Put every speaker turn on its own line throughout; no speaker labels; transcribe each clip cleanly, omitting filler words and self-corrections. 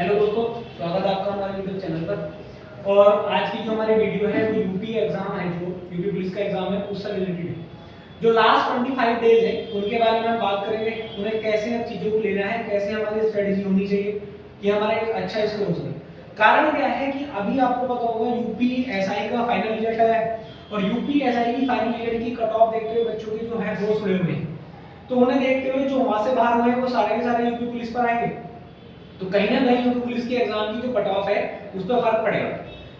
Hello दोस्तों, स्वागत है आपका हमारे यूट्यूब चैनल पर। और आज की जो हमारी वीडियो है वो यूपी एग्जाम है, जो यूपी पुलिस का एग्जाम है उससे रिलेटेड है। जो लास्ट 25 डेज है उनके बारे में हम बात करेंगे, उन्हें कैसे अब चीज़ों को लेना है, कैसे हमारी स्ट्रेटेजी होनी चाहिए कि हमारा एक अच्छा स्कोर हो सके। कारण क्या है कि अभी आपको पता होगा यूपी एसआई का फाइनल रिजल्ट आया है और यूपी एसआई की फाइनल रिजल्ट की कट ऑफ देखते हुए बच्चों के जो है होश उड़े हुए हैं। तो उन्हें देखते हुए जो वहां से बाहर हुए वो सारे के सारे यूपी पुलिस पर आएंगे, तो कहीं ना कहीं यूपी पुलिस के एग्जाम की जो कट ऑफ है उस पर फर्क पड़ेगा।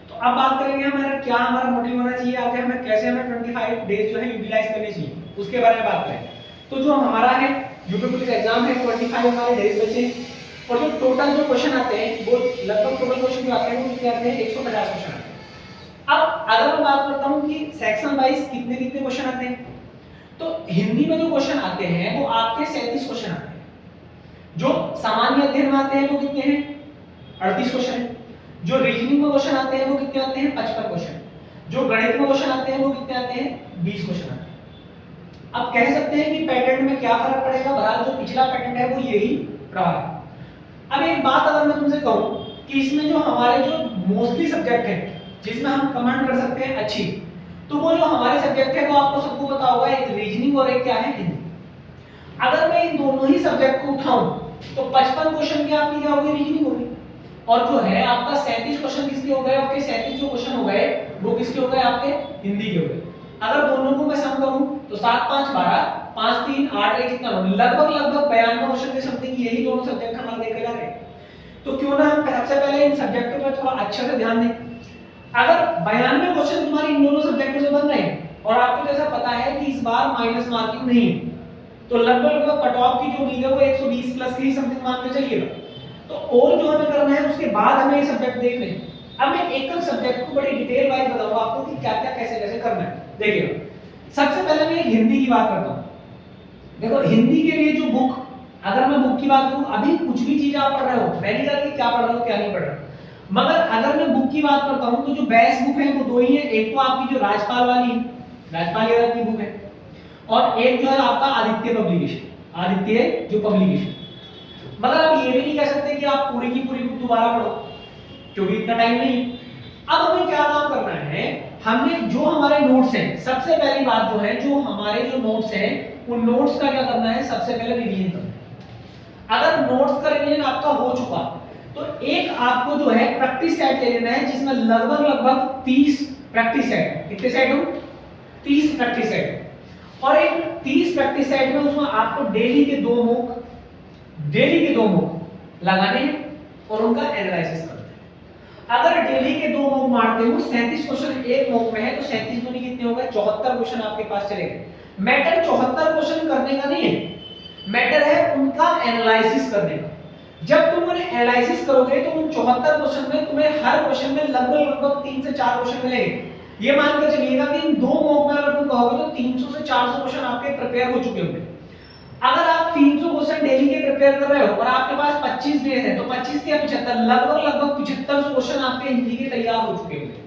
तो अब बात करेंगे हमारा मोटिव होना चाहिए, आगे हमें कैसे हमें 25 डेज जो है यूटिलाइज करने चाहिए उसके बारे में बात करें। तो जो हमारा है यूपी पुलिस एग्जाम है 25 हमारे डेज बचे और जो टोटल जो क्वेश्चन आते हैं वो लगभग टोटल क्वेश्चन जो आते हैं वो कितने आते हैं 150 क्वेश्चन आते हैं। अब अगर मैं बात करता हूं कि सेक्शन वाइज कितने कितने क्वेश्चन आते हैं, तो हिंदी में जो क्वेश्चन आते हैं वो आपके 37 क्वेश्चन आते हैं। जो सामान्य अध्ययन में आते हैं वो कितने हैं 38 क्वेश्चन है। जो रीजनिंग में क्वेश्चन आते हैं वो कितने आते हैं 55 क्वेश्चन। जो गणित में क्वेश्चन आते हैं वो कितने आते हैं 20 क्वेश्चन आते हैं। अब कह सकते हैं कि पैटर्न में क्या फर्क पड़ेगा, बहरहाल जो पिछला पैटर्न है वो यही रहा है। अब एक बात अगर मैं तुमसे कहूं कि इसमें जो हमारे जो मोस्टली सब्जेक्ट है जिसमें हम कमेंट कर सकते हैं अच्छी, तो वो जो हमारे सब्जेक्ट है वो आपको सबको पता होगा, एक रीजनिंग और एक क्या है हिंदी। अगर मैं इन दोनों ही सब्जेक्ट को उठाऊं तो 55 क्वेश्चन की आपकी क्या होगी रीजनिंग होगी, और जो है आपका 37 क्वेश्चन किसके हो गए, आपके 37 जो क्वेश्चन हो गए वो किसके हो गए आपके हिंदी के हो गए। अगर दोनों को मैं सम करूं तो 7 5 12 5 3 8 1 कितना लगभग 92 क्वेश्चन के समथिंग यही दोनों सब्जेक्ट हमारे देखे जा रहे हैं। तो क्यों ना हम सबसे पहले इन सब्जेक्टों पर थोड़ा अच्छे से ध्यान दें। अगर 92 क्वेश्चन तुम्हारे इन दोनों सब्जेक्टों से बन रहे हैं और आपको जैसा पता है कि इस बार माइनस मार्किंग नहीं है, तो लगभग कट ऑफ की जो उम्मीद है वो 120 प्लस की समथिंग मान के चलिएगा। तो और जो हमें करना है उसके बाद हमें ये सब्जेक्ट देखने हैं। अब मैं एक एक सब्जेक्ट को बड़ी डिटेल वाइज बताऊंगा आपको कि क्या क्या कैसे कैसे करना है। देखिए सबसे पहले मैं हिंदी की बात करता हूं। देखो हिंदी के लिए जो बुक, अगर मैं बुक की बात करूं, अभी कुछ भी चीज आप पढ़ रहे हो, मैं नहीं कह रहा कि क्या पढ़ रहे हो क्या नहीं पढ़ रहे हो, मगर अगर मैं बुक की बात करता हूं तो जो बेस्ट बुक है वो दो ही है। एक तो आपकी जो राजपाल वाली राजपाल यादव की बुक है और एक जो है आपका आदित्य पब्लिकेशन, आदित्य जो पब्लिकेशन। मगर आप ये भी नहीं कह सकते कि आप पूरी की पूरी बुक दोबारा पढ़ो क्योंकि इतना टाइम नहीं है। अब हमें क्या काम करना है, हमने जो हमारे नोट्स हैं, सबसे पहली बात जो है जो हमारे जो नोट्स हैं उन नोट्स का क्या करना है, सबसे पहले रिवीजन करना है। अगर नोट्स का रिवीजन आपका हो चुका तो एक आपको जो है प्रैक्टिस सेट ले लेना है जिसमें लगभग 30 प्रैक्टिस सेट, कितने सेट हो 30 प्रैक्टिस सेट, और एक 30 प्रैक्टिस सेट में उसमें आपको डेली के दो मॉक लगाने हैं और उनका एनालिसिस करना है। अगर डेली के दो मॉक मारते हो 37 क्वेश्चन एक मॉक में है तो 37 दूनी कितने हो गए 74 क्वेश्चन आपके पास चले गए। मैटर 74 क्वेश्चन करने का नहीं है, मैटर है उनका एनालिसिस करने का। जब तुम उन्हें एनालिसिस करोगे तो उन 74 क्वेश्चन में तुम्हें हर क्वेश्चन में लगभग 3 से 4 क्वेश्चन मिलेंगे। ये मान के चलिएगा कि इन दो मॉक में अगर तुम कहोगे तो 300 से 400 क्वेश्चन आपके प्रिपेयर हो चुके होंगे। अगर आप 300 क्वेश्चन डेली के प्रिपेयर कर रहे हो और आपके पास 25 डेज है तो 25 के 75 लगभग 75 क्वेश्चन आपके हिंदी के तैयार हो चुके होंगे।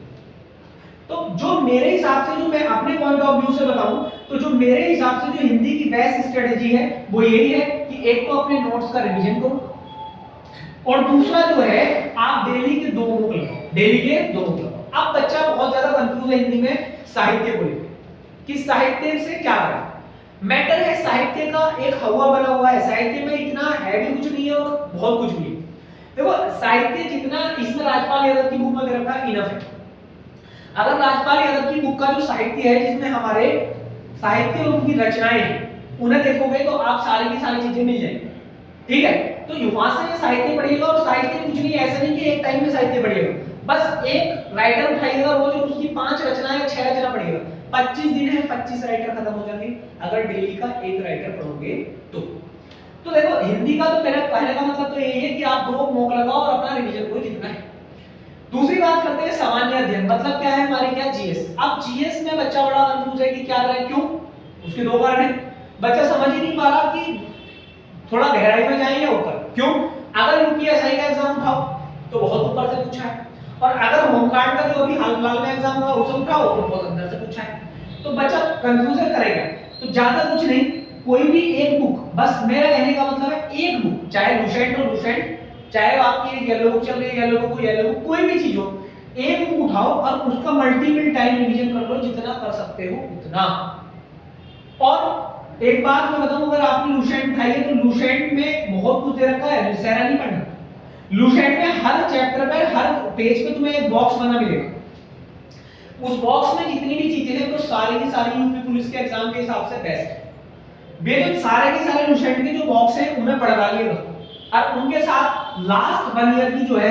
तो जो मेरे हिसाब से, जो मैं अपने पॉइंट ऑफ व्यू से बताऊं तो जो मेरे हिसाब से जो हिंदी की बेस्ट स्ट्रेटजी है वो यही है कि एक तो अपने नोट्स का रिवीजन करो और दूसरा जो है आप डेली के दो बुक लगाओ, डेली के दो बुक लगाओ। अब बच्चा बहुत ज्यादा कंफ्यूज है हिंदी में साहित्य को लेकर कि साहित्य से क्या करें। मैटर है साहित्य का एक हवा बना हुआ है, साहित्य में इतना हैवी कुछ नहीं है और बहुत कुछ भी है। देखो साहित्य जितना इसमें राजपाल यादव की बुक में दे रखा है इनफ है। अगर राजपाल यादव की बुक का जो साहित्य है जिसमें हमारे साहित्य और उनकी रचनाएं हैं उन्हें देखोगे तो आप सारी की सारी चीजें मिल जाएंगी, ठीक है। तो वहां से ये साहित्य पढ़िएगा और साहित्य कुछ नहीं, ऐसा नहीं कि एक टाइम में साहित्य पढ़िएगा, बस एक राइटर उठाइएगा वो जो उसकी 5 रचना या 6 रचना पढ़िएगा। 25 दिन है 25 राइटर खत्म हो जाएंगे अगर डेली का एक राइटर पढ़ोगे तो देखो हिंदी का तो मेरा कहने का मतलब तो यही है कि आप दो मॉक लगाओ और अपना रिवीजन को जितना है। दूसरी बात करते हैं सामान्य अध्ययन, मतलब क्या है हमारी क्या जीएस। अब जीएस में बच्चा बड़ा कंफ्यूज है कि क्या करें, क्यों, उसके दो कारण है। बच्चा समझ ही नहीं पा रहा कि थोड़ा गहराई में जाए या ऊपर, क्यों। अगर यूपीएसआई का एग्जाम उठाओ तो बहुत ऊपर से पूछा है और अगर होमगार्ड का जो अभी हाल फिलहाल में एग्जाम हुआ उसे उठाओ तो बहुत अंदर से पूछा है, तो बच्चा कंफ्यूजन करेगा। तो ज्यादा कुछ नहीं, कोई भी एक बुक, बस मेरा कहने का मतलब है एक बुक, चाहे लुसेंट हो लुसेंट, चाहे आपकी एक येलो बुक चल रही है, येलो बुक कोई भी चीज हो, एक बुक उठाओ और उसका मल्टीपल टाइम रिवीजन कर लो, जितना कर सकते हो उतना। और एक बात मैं बताऊं, अगर आपने लुसेंट उठाई है तो लुसेंट में बहुत कुछ दे रखा है, सारा नहीं पढ़ना। लुसेंट में हर चैप्टर पे, हर पेज पे तुम्हें एक बॉक्स बना मिलेगा। उस बॉक्स में जितनी भी चीजें हैं तो सारी की सारी यूपी पुलिस के एग्जाम के हिसाब से बेस्ट है। वे जो सारे के सारे लुसेंट के जो बॉक्स हैं उन्हें पढ़ डालिएगा और उनके साथ लास्ट 1 ईयर की जो है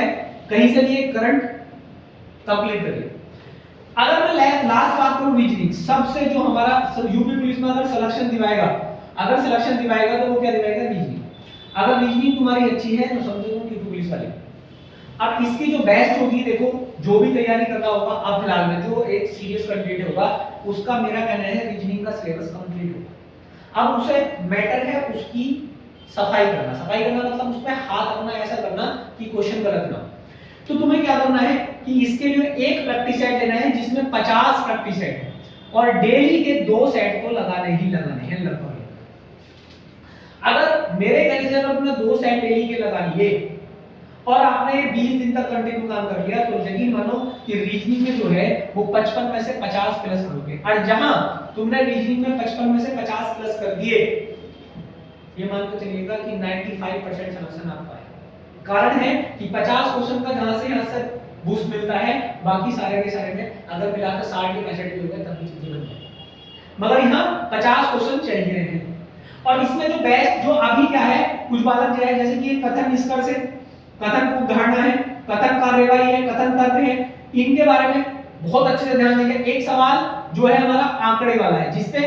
कहीं से भी एक करंट कंप्लीट करिए। अगर मैं लास्ट बात करूं रीजनिंग, सबसे जो हमारा यूपी पुलिस में अगर सिलेक्शन दिवाएगा, तो वो क्या दिवाएगा? रीजनिंग। अगर रीजनिंग तुम्हारी अच्छी है तो समझो तुम यूपी पुलिस वाले। अब इसकी जो बेस्ट होगी, देखो जो भी तैयारी करना होगा, अब फिलहाल में जो एक सीरियस कैंडिडेट होगा उसका मेरा कहना है रीजनिंग का सिलेबस कंप्लीट होगा। अब उसे मैटर है उसकी सफाई करना मतलब उसमें हाथ रखना, ऐसा करना कि क्वेश्चन गलत ना हो। तो तुम्हें क्या करना है कि इसके लिए एक प्रैक्टिस सेट लेना है जिसमें 50 प्रैक्टिस सेट है और डेली के 2 सेट को लगाने हैं लगभग। अगर मेरे कहने से अगर तुमने 2 सेट डेली के लगा लिए और आपने 20 दिन तक कंटिन्यू काम कर लिया तो यकीन मानो कि रीजनिंग में जो है वो 55 में से 50 प्लस करोगे। और जहां तुमने रीजनिंग में 55 में से 50 प्लस कर दिए, ये मान के चलिएगा कि 95% सॉल्यूशन आपका है। कारण है कि 50 क्वेश्चन का जहां से यहां से बूस्ट मिलता है, बाकी सारे के सारे में अगर मिलाकर 60 या 65 हो गए तब भी चीजें बन जाएंगी, मगर यहां 50 क्वेश्चन चाहिए हैं। और इसमें जो बेस्ट जो अभी क्या है, कुछ बालक जो है जैसे कि कथन निष्कर्ष है, कथन उदाहरण है, कथन कार्यवाही है, कथन तर्क है, इनके बारे में बहुत अच्छे से ध्यान देंगे। एक सवाल जो है हमारा आंकड़े वाला है, जिसपे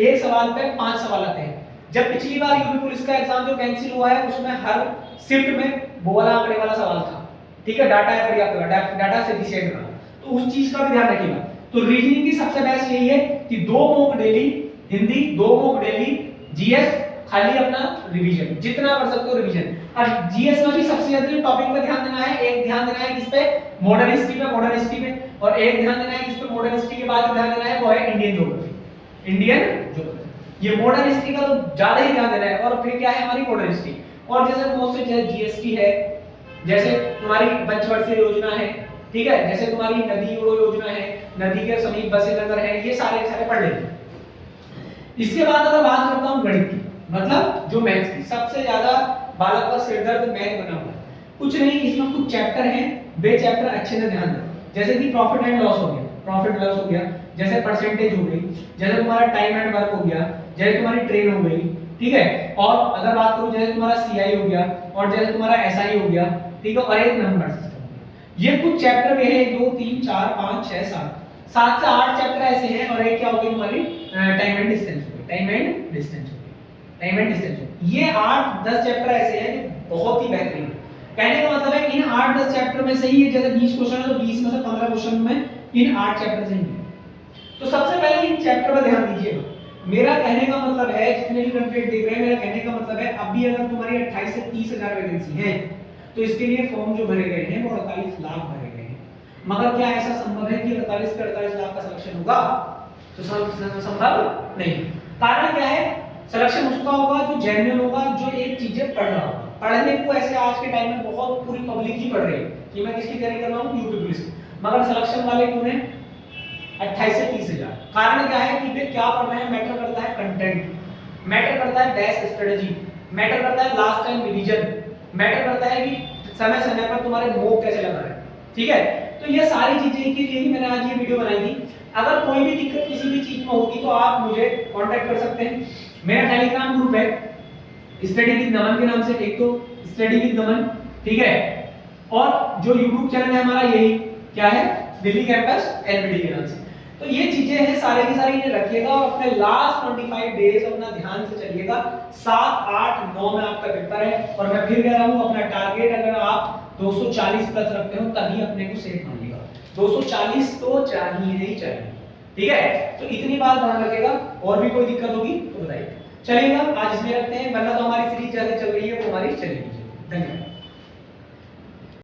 एक सवाल पे 5 सवाल आते हैं। जब पिछली बार यूपी पुलिस का एग्जाम जो कैंसिल हुआ है उसमें हर शिफ्ट में वो वाला आंकड़े वाला सवाल था, ठीक है, डाटा है पर्याप्त, डाटा से डिसाइड करना, तो उस चीज का भी ध्यान रखिएगा। तो रीजनिंग की सबसे बेस्ट यही है कि 2 mock daily Hindi, 2 mock daily GS, खाली अपना रिवीजन जितना कर सकते हो रिवीजन। और जीएस में भी सबसे ज्यादा टॉपिक पे ध्यान देना है, एक ध्यान देना है किस पे? मॉडर्न हिस्ट्री पे, और एक ध्यान देना है किस पे? मॉडर्न हिस्ट्री के बाद ध्यान देना है वो है इंडियन ज्योग्राफी। ये मॉडर्न हिस्ट्री का तो ज्यादा ही ध्यान देना है। और फिर क्या है हमारी मॉडर्न हिस्ट्री, और जैसे मोस्टली जैसे जीएसटी है, जैसे तुम्हारी पंचवर्षीय योजना है, ठीक है, जैसे तुम्हारी नदी जोड़ो योजना है, नदी के समीप बसे नगर है, ये सारे सारे पढ़ लेते हैं। इसके बाद अगर बात करता हूं गणित की, मतलब जो मैथ्स की, सबसे ज्यादा बालक का सिरदर्द मैथ बना हुआ है। कुछ नहीं, इसमें कुछ चैप्टर हैं, वे चैप्टर अच्छे से ध्यान दो। जैसे कि प्रॉफिट एंड लॉस हो गया, जैसे परसेंटेज हो गई, जैसे तुम्हारा टाइम एंड वर्क हो गया, जैसे तुम्हारी ट्रेन हो गई, ठीक है। और अगर बात करूं जैसे तुम्हारा सीआई हो गया, और जैसे तुम्हारा एसआई हो गया, ठीक है, और एक नंबर सिस्टम। ये कुछ चैप्टर में है, 1 2 3 4 5 6 7 से 8 चैप्टर ऐसे हैं। और एक क्या हो गई तुम्हारी टाइम एंड डिस्टेंस हो गई। ये 8-10 चैप्टर ऐसे हैं जो बहुत ही बेहतरीन है। कहने का मतलब है इन 8-10 चैप्टर में से ही, जैसे 20 क्वेश्चन है तो 20 में से 15 क्वेश्चन में इन 8 चैप्टर से ही है। तो सबसे पहले इन चैप्टर पर ध्यान दीजिएगा। मेरा कहने का मतलब है, जितने भी कैंडिडेट देख रहे हैं, मेरा कहने का मतलब है अभी अगर तुम्हारी 28 से 30 हजार वैकेंसी है तो इसके लिए फॉर्म जो भरे गए हैं वो 48 लाख भरे गए हैं। मगर क्या ऐसा संभव है कि 48 के 48 लाख का सिलेक्शन होगा? तो संभव नहीं। कारण क्या है? सिलेक्शन उसका होगा जो जेन्युइन होगा, जो एक चीजें पढ़ रहा होगा। पढ़ने को ऐसे आज के टाइम में बहुत पूरी पब्लिक ही पढ़ रही है कि मैं किसकी तैयारी कर रहा हूँ, यूपी पुलिस, मगर सिलेक्शन वाले कौन है? 28 से 30 हजार। कारण क्या है कि वे क्या पढ़ रहे हैं? मैटर करता है कंटेंट, मैटर करता है बेस्ट स्ट्रेटजी, मैटर करता है लास्ट टाइम रिवीजन, मैटर करता है कि समय समय पर तुम्हारे मॉक कैसे लगा रहे हैं, ठीक है। तो ये सारी चीजें के लिए ही मैंने आज ये वीडियो बनाई थी। अगर कोई भी दिक्कत किसी भी चीज में होगी तो आप मुझे कांटेक्ट कर सकते हैं। मेरा टेलीग्राम ग्रुप है स्टडी विद नमन के नाम से, एक तो स्टडी विद नमन, ठीक है, और जो यूट्यूब चैनल है हमारा यही क्या है, दिल्ली कैंपस एनबीडी के नाम से। तो ये चीजें हैं सारे की सारी, इन्हें रखिएगा और अपने लास्ट 25 डेज अपना ध्यान से चलिएगा। 7 8 9 में आपका पेपर है और मैं फिर कह रहा हूं अपना टारगेट अगर आप 240 प्लस रखते हो तभी अपने को सेफ मानिएगा। 240 तो चाहिए ही चाहिए, ठीक है। तो इतनी बात ध्यान रखिएगा। और भी कोई दिक्कत होगी तो बताइए। चलिएगा आज इसमें रखते हैं, वरना तो हमारी सीरीज जैसे चल रही है वो हमारी चलेगी। धन्यवाद।